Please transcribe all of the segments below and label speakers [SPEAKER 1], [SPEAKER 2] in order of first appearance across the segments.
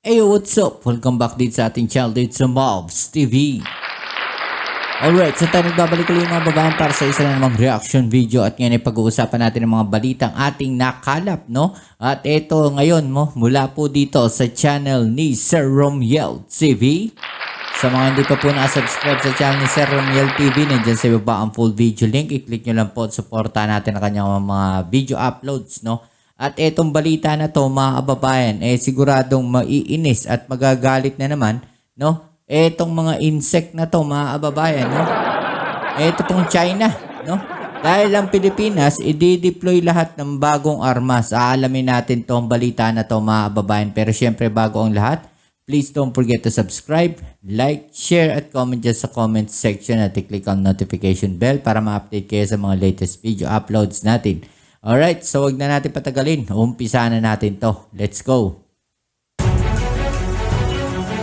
[SPEAKER 1] Hey, what's up? Welcome back din sa ating channel dito sa Mobs TV. Alright, so tayo nagbabalik ulit mga babayan para sa isa na namang reaction video at ngayon ay pag-uusapan natin ang mga balitang ating nakalap, no? At ito ngayon mula po dito sa channel ni Sir Romiel TV. Sa mga hindi pa po na-subscribe sa channel ni Sir Romiel TV, nandiyan sa baba ang full video link. I-click nyo lang po at supportahan natin ang kanyang mga video uploads, no? At etong balita na to mga kababayan, siguradong maiinis at magagalit na naman, no? Etong mga insect na to mga kababayan, no? Eto pong China, no? Dahil ang Pilipinas, i-deploy lahat ng bagong armas. Aalamin natin tong balita na to mga kababayan. Pero syempre bago ang lahat, please don't forget to subscribe, like, share at comment dyan sa comment section at i-click ang notification bell para ma-update kayo sa mga latest video uploads natin. Alright, so wag na natin patagalin. Umpisa na natin to. Let's go.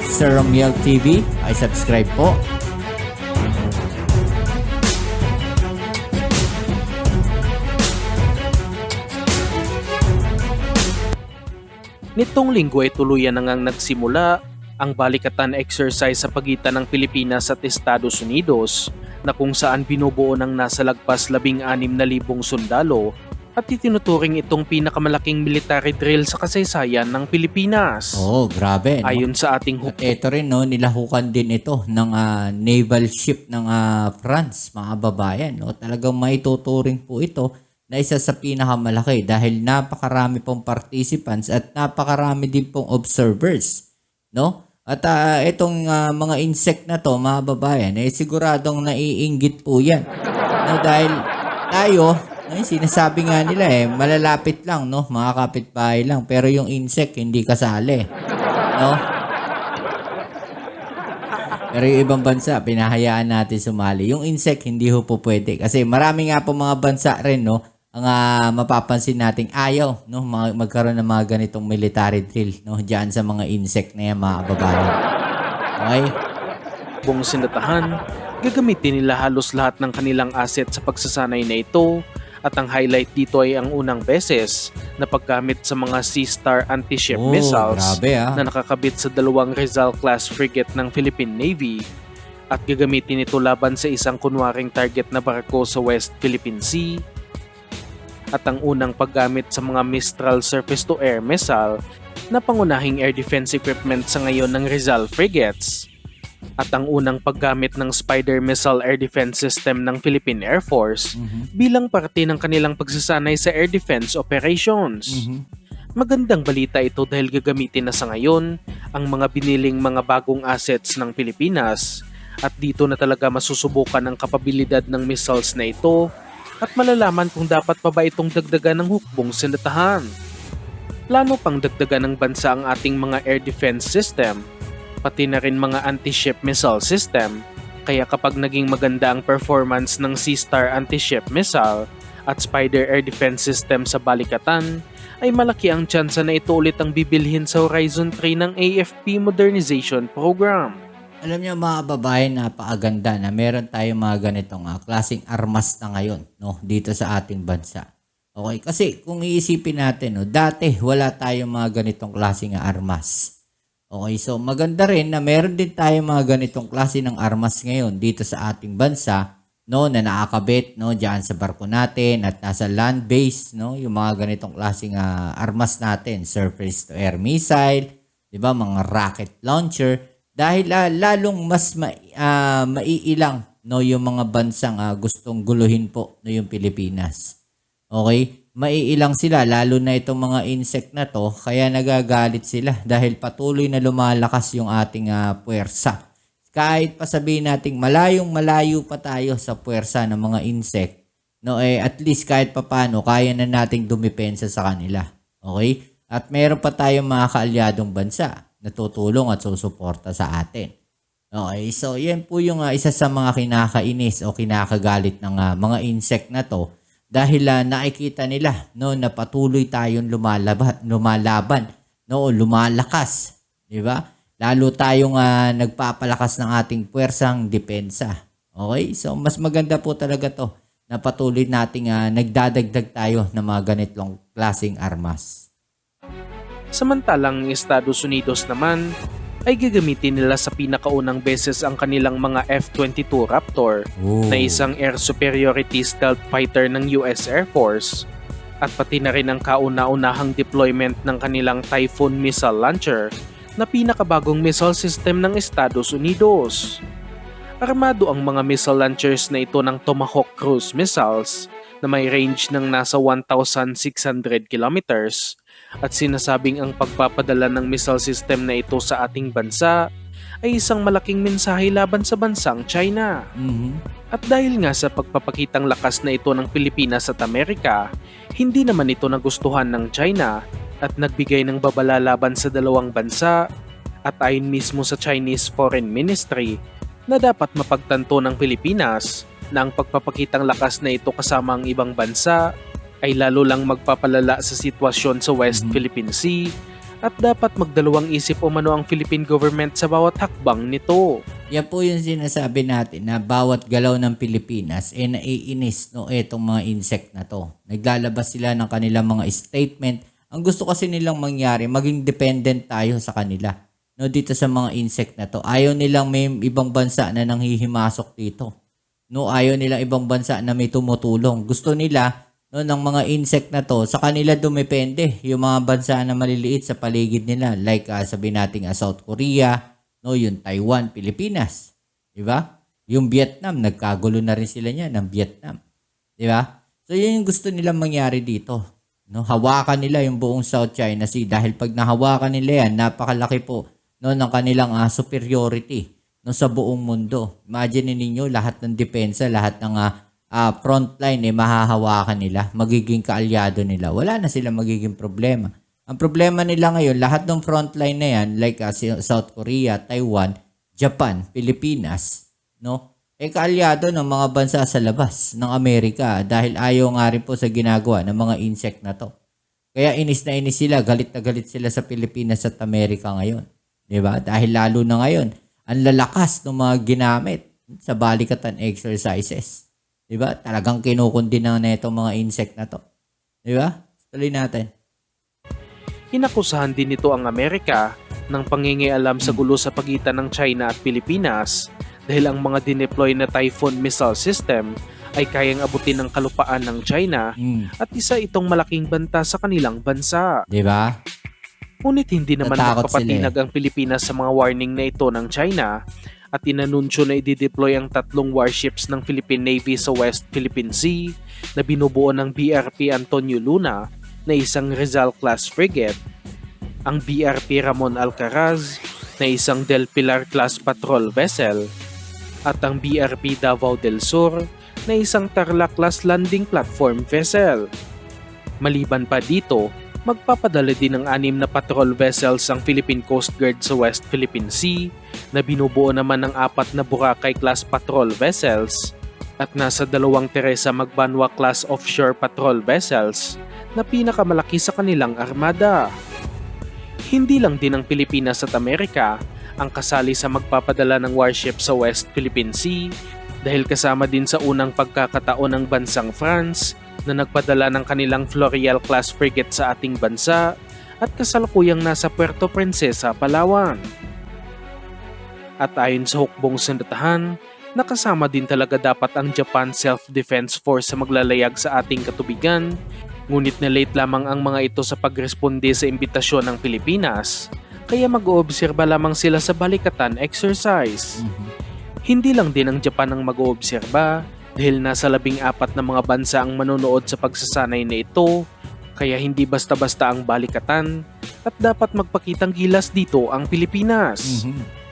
[SPEAKER 1] Sir Romiel TV, ay subscribe po.
[SPEAKER 2] Nitong linggo ay tuluyan na ngang nagsimula ang balikatan exercise sa pagitan ng Pilipinas at Estados Unidos na kung saan binubuo ng nasa lagpas 16,000 sundalo at itinuturing itong pinakamalaking military drill sa kasaysayan ng Pilipinas.
[SPEAKER 1] Oh, grabe. No?
[SPEAKER 2] Ayon sa ating
[SPEAKER 1] At ito rin, no, nilahukan din ito ng naval ship ng France, mga babayan. No? Talagang maituturing po ito na isa sa pinakamalaki dahil napakarami pong participants at napakarami din pong observers. No? At itong mga insect na to, mga babayan, siguradong naiinggit po yan. No? Dahil tayo, sinasabi nga nila malalapit lang, no? Mga kapitbahay lang. Pero yung insect, hindi kasali. No? Pero yung ibang bansa, pinahayaan natin sumali. Yung insect, hindi ho po pwede. Kasi marami nga po mga bansa rin, no? Ang mapapansin nating ayaw, no? Magkaroon ng mga ganitong military drill, no? Diyan sa mga insect na yan, mga babae. Okay?
[SPEAKER 2] buong sinatahan, gagamitin nila halos lahat ng kanilang asset sa pagsasanay na ito. At ang highlight dito ay ang unang beses na paggamit sa mga Sea Star anti-ship missiles na nakakabit sa dalawang Rizal-class frigate ng Philippine Navy at gagamitin ito laban sa isang kunwaring target na barko sa West Philippine Sea. At ang unang paggamit sa mga Mistral surface-to-air missile na pangunahing air defense equipment sa ngayon ng Rizal frigates. At ang unang paggamit ng Spider Missile Air Defense System ng Philippine Air Force bilang parte ng kanilang pagsasanay sa air defense operations. Magandang balita ito dahil gagamitin na sa ngayon ang mga biniling mga bagong assets ng Pilipinas at dito na talaga masusubukan ang kapabilidad ng missiles na ito at malalaman kung dapat pa ba itong dagdagan ng hukbong sindatahan. Plano pang dagdagan ng bansa ang ating mga air defense system pati na rin mga anti-ship missile system, kaya kapag naging maganda ang performance ng Sea Star anti-ship missile at Spider air defense system sa balikatan, ay malaki ang tsansa na ito ulit ang bibilhin sa Horizon 3 ng AFP Modernization Program.
[SPEAKER 1] Alam niyo mga babae, napakaganda na meron tayong mga ganitong klaseng armas na ngayon, no, dito sa ating bansa. Okay, kasi kung iisipin natin, no, dati wala tayong mga ganitong klaseng armas. Okay, so maganda rin na meron din tayo mga ganitong klase ng armas ngayon dito sa ating bansa, no, na nakakabit, no, diyan sa barko natin at nasa land base, no, yung mga ganitong klaseng armas natin, surface to air missile, 'di ba, mga rocket launcher, dahil lalong mas maiilang, no, yung mga bansang gustong guluhin po, no, yung Pilipinas. Okay? Maiilang sila, lalo na itong mga insect na to, kaya nagagalit sila dahil patuloy na lumalakas yung ating puwersa. Kahit pa sabihin natin malayo pa tayo sa puwersa ng mga insect, no, at least kahit papano kaya na nating dumipensa sa kanila. Okay? At meron pa tayong mga kaalyadong bansa na tutulong at susuporta sa atin. Okay? So, yan po yung isa sa mga kinakainis o kinakagalit ng mga insect na to. Dahil nakikita nila, no, na patuloy tayong lumalaban, no, lumalakas, 'di ba? Lalo tayong nagpapalakas ng ating puwersang depensa. Okay? So mas maganda po talaga 'to na patuloy nating nagdadagdag tayo ng mga ganitong klaseng armas.
[SPEAKER 2] Samantalang ang Estados Unidos naman ay gagamitin nila sa pinakaunang beses ang kanilang mga F-22 Raptor na isang air superiority stealth fighter ng US Air Force at pati na rin ang kauna-unahang deployment ng kanilang Typhoon missile launcher na pinakabagong missile system ng Estados Unidos. Armado ang mga missile launchers na ito ng Tomahawk cruise missiles na may range ng nasa 1,600 kilometers at sinasabing ang pagpapadala ng missile system na ito sa ating bansa ay isang malaking mensahe laban sa bansang China. At dahil nga sa pagpapakitang lakas na ito ng Pilipinas at Amerika, hindi naman ito nagustuhan ng China at nagbigay ng babala laban sa dalawang bansa at ayon mismo sa Chinese Foreign Ministry na dapat mapagtanto ng Pilipinas na ang pagpapakitang lakas na ito kasama ang ibang bansa ay lalo lang magpapalala sa sitwasyon sa West Philippine Sea at dapat magdalawang isip umano ang Philippine government sa bawat hakbang nito.
[SPEAKER 1] Yan po yung sinasabi natin na bawat galaw ng Pilipinas naiinis etong mga insect na to. Naglalabas sila ng kanilang mga statement. Ang gusto kasi nilang mangyari, maging dependent tayo sa kanila. Dito sa mga insect na to. Ayaw nilang may ibang bansa na nanghihimasok dito. Ayaw nilang ibang bansa na may tumutulong. Gusto nila ng mga insect na to, sa kanila dumepende yung mga bansa na maliliit sa paligid nila. Like sabihin natin South Korea, yung Taiwan, Pilipinas. Diba? Yung Vietnam, nagkagulo na rin sila niya ng Vietnam. Diba? So yun yung gusto nilang mangyari dito. Hawakan nila yung buong South China Sea dahil pag nahawakan nila yan, napakalaki po ng kanilang superiority sa buong mundo. Imagine ninyo lahat ng depensa, lahat ng frontline mahahawakan nila, magiging kaalyado nila. Wala na sila magiging problema. Ang problema nila ngayon, lahat ng frontline na yan, like South Korea, Taiwan, Japan, Pilipinas, kaalyado ng mga bansa sa labas ng Amerika dahil ayaw nga rin po sa ginagawa ng mga insect na to. Kaya inis na inis sila, galit na galit sila sa Pilipinas at Amerika ngayon. Diba? Dahil lalo na ngayon, ang lalakas ng mga ginamit sa balikatan exercises. Diba? Talagang kinukundi na itong mga insect na to. Diba? Tuloy natin.
[SPEAKER 2] Inakusahan din nito ang Amerika ng pangingialam sa gulo sa pagitan ng China at Pilipinas dahil ang mga dineploy na Typhoon missile system ay kayang abutin ng kalupaan ng China at isa itong malaking banta sa kanilang bansa.
[SPEAKER 1] Diba?
[SPEAKER 2] Ngunit hindi naman
[SPEAKER 1] Natakot
[SPEAKER 2] magpapatinag ang Pilipinas sa mga warning na ito ng China at inanunsyo na i-deploy ang 3 warships ng Philippine Navy sa West Philippine Sea na binubuo ng BRP Antonio Luna na isang Rizal-class frigate, ang BRP Ramon Alcaraz na isang Del Pilar-class patrol vessel, at ang BRP Davao del Sur na isang Tarlac-class landing platform vessel. Maliban pa dito, magpapadala din ng 6 na patrol vessels ang Philippine Coast Guard sa West Philippine Sea na binubuo naman ng 4 na Boracay-class patrol vessels at nasa 2 Teresa Magbanwa-class offshore patrol vessels na pinakamalaki sa kanilang armada. Hindi lang din ang Pilipinas at Amerika ang kasali sa magpapadala ng warship sa West Philippine Sea dahil kasama din sa unang pagkakataon ng bansang France na nagpadala ng kanilang Floreal-class frigate sa ating bansa at kasalukuyang nasa Puerto Princesa, Palawan. At ayon sa hukbong sandatahan, nakasama din talaga dapat ang Japan Self-Defense Force sa maglalayag sa ating katubigan, ngunit na late lamang ang mga ito sa pagresponde sa imbitasyon ng Pilipinas, kaya mag-oobserba lamang sila sa balikatan exercise. Hindi lang din ang Japan ang mag-oobserba, dahil nasa 14 na mga bansa ang manonood sa pagsasanay na ito, kaya hindi basta-basta ang balikatan at dapat magpakitang gilas dito ang Pilipinas.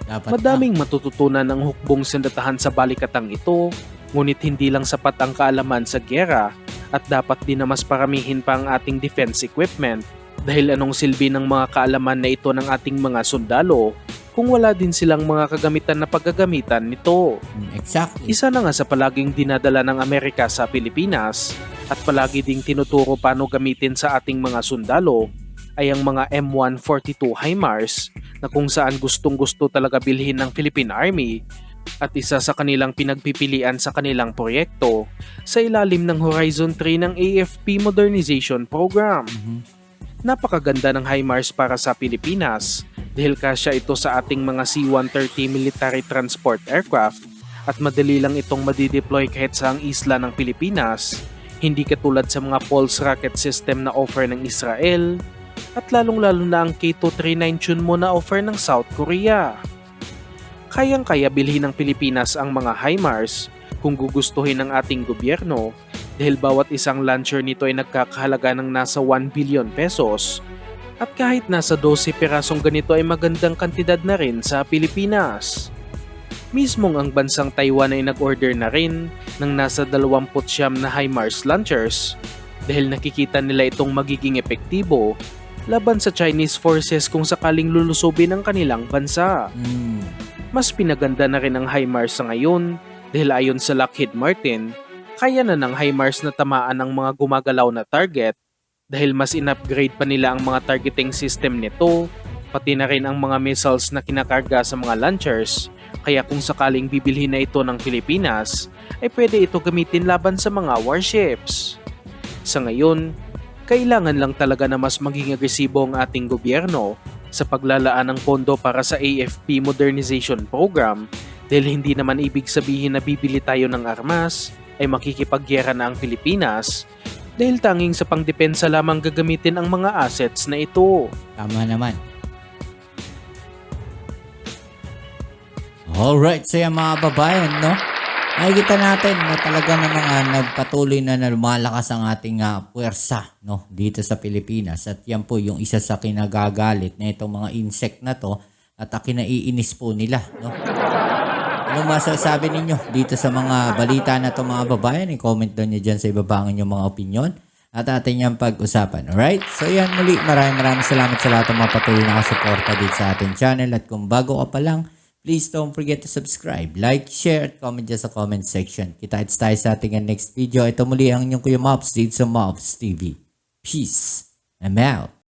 [SPEAKER 2] Madaming matututunan ng hukbong sandatahan sa balikatang ito, ngunit hindi lang sapat ang kaalaman sa giyera at dapat din na mas paramihin pa ang ating defense equipment dahil anong silbi ng mga kaalaman na ito ng ating mga sundalo kung wala din silang mga kagamitan na paggagamitan nito.
[SPEAKER 1] Exactly.
[SPEAKER 2] Isa na nga sa palaging dinadala ng Amerika sa Pilipinas at palagi ding tinuturo paano gamitin sa ating mga sundalo ay ang mga M142 HIMARS na kung saan gustong-gusto talaga bilhin ng Philippine Army at isa sa kanilang pinagpipilian sa kanilang proyekto sa ilalim ng Horizon 3 ng AFP Modernization Program. Napakaganda ng HIMARS para sa Pilipinas dahil kasya ito sa ating mga C-130 military transport aircraft at madali lang itong madideploy kahit saang isla ng Pilipinas, hindi katulad sa mga pulse rocket system na offer ng Israel at lalong-lalo na ang K239 Chunmo na offer ng South Korea. Kayang-kaya bilhin ng Pilipinas ang mga HIMARS kung gugustuhin ng ating gobyerno dahil bawat isang launcher nito ay nagkakahalaga ng nasa 1 billion pesos. At kahit nasa 12 pirasong ganito ay magandang kantidad na rin sa Pilipinas. Mismong ang bansang Taiwan ay nag-order na rin ng nasa 29 na HIMARS launchers dahil nakikita nila itong magiging epektibo laban sa Chinese forces kung sakaling lulusubin ang kanilang bansa. Mas pinaganda na rin ang HIMARS sa ngayon dahil ayon sa Lockheed Martin, kaya na ng HIMARS na tamaan ang mga gumagalaw na target dahil mas in-upgrade pa nila ang mga targeting system nito, pati na rin ang mga missiles na kinakarga sa mga launchers, kaya kung sakaling bibilhin na ito ng Pilipinas, ay pwede ito gamitin laban sa mga warships. Sa ngayon, kailangan lang talaga na mas maging agresibo ang ating gobyerno sa paglalaan ng pondo para sa AFP Modernization Program dahil hindi naman ibig sabihin na bibili tayo ng armas ay makikipagyera na ang Pilipinas dahil tanging sa pangdepensa lamang gagamitin ang mga assets na ito.
[SPEAKER 1] Tama naman. Alright, so yan mga babayan, no? Nakikita natin na talaga na mga nagpatuloy na lumalakas ang ating puwersa, no? Dito sa Pilipinas. At yan po yung isa sa kinagagalit na itong mga insect na to at kinaiinis po nila, no? Anong masasabi ninyo dito sa mga balita na to mga babayan? I-comment doon nyo dyan sa ibaba ang inyong mga opinion at atin yung pag-usapan. Alright? So yan muli, maraming salamat sa lahat ng mga patuloy na kasuporta dito sa ating channel. At kung bago ka pa lang, please don't forget to subscribe, like, share, at comment dyan sa comment section. Kita-kits tayo sa ating next video. Ito muli ang inyong Kuya Mops dito sa Mops TV. Peace. I'm out.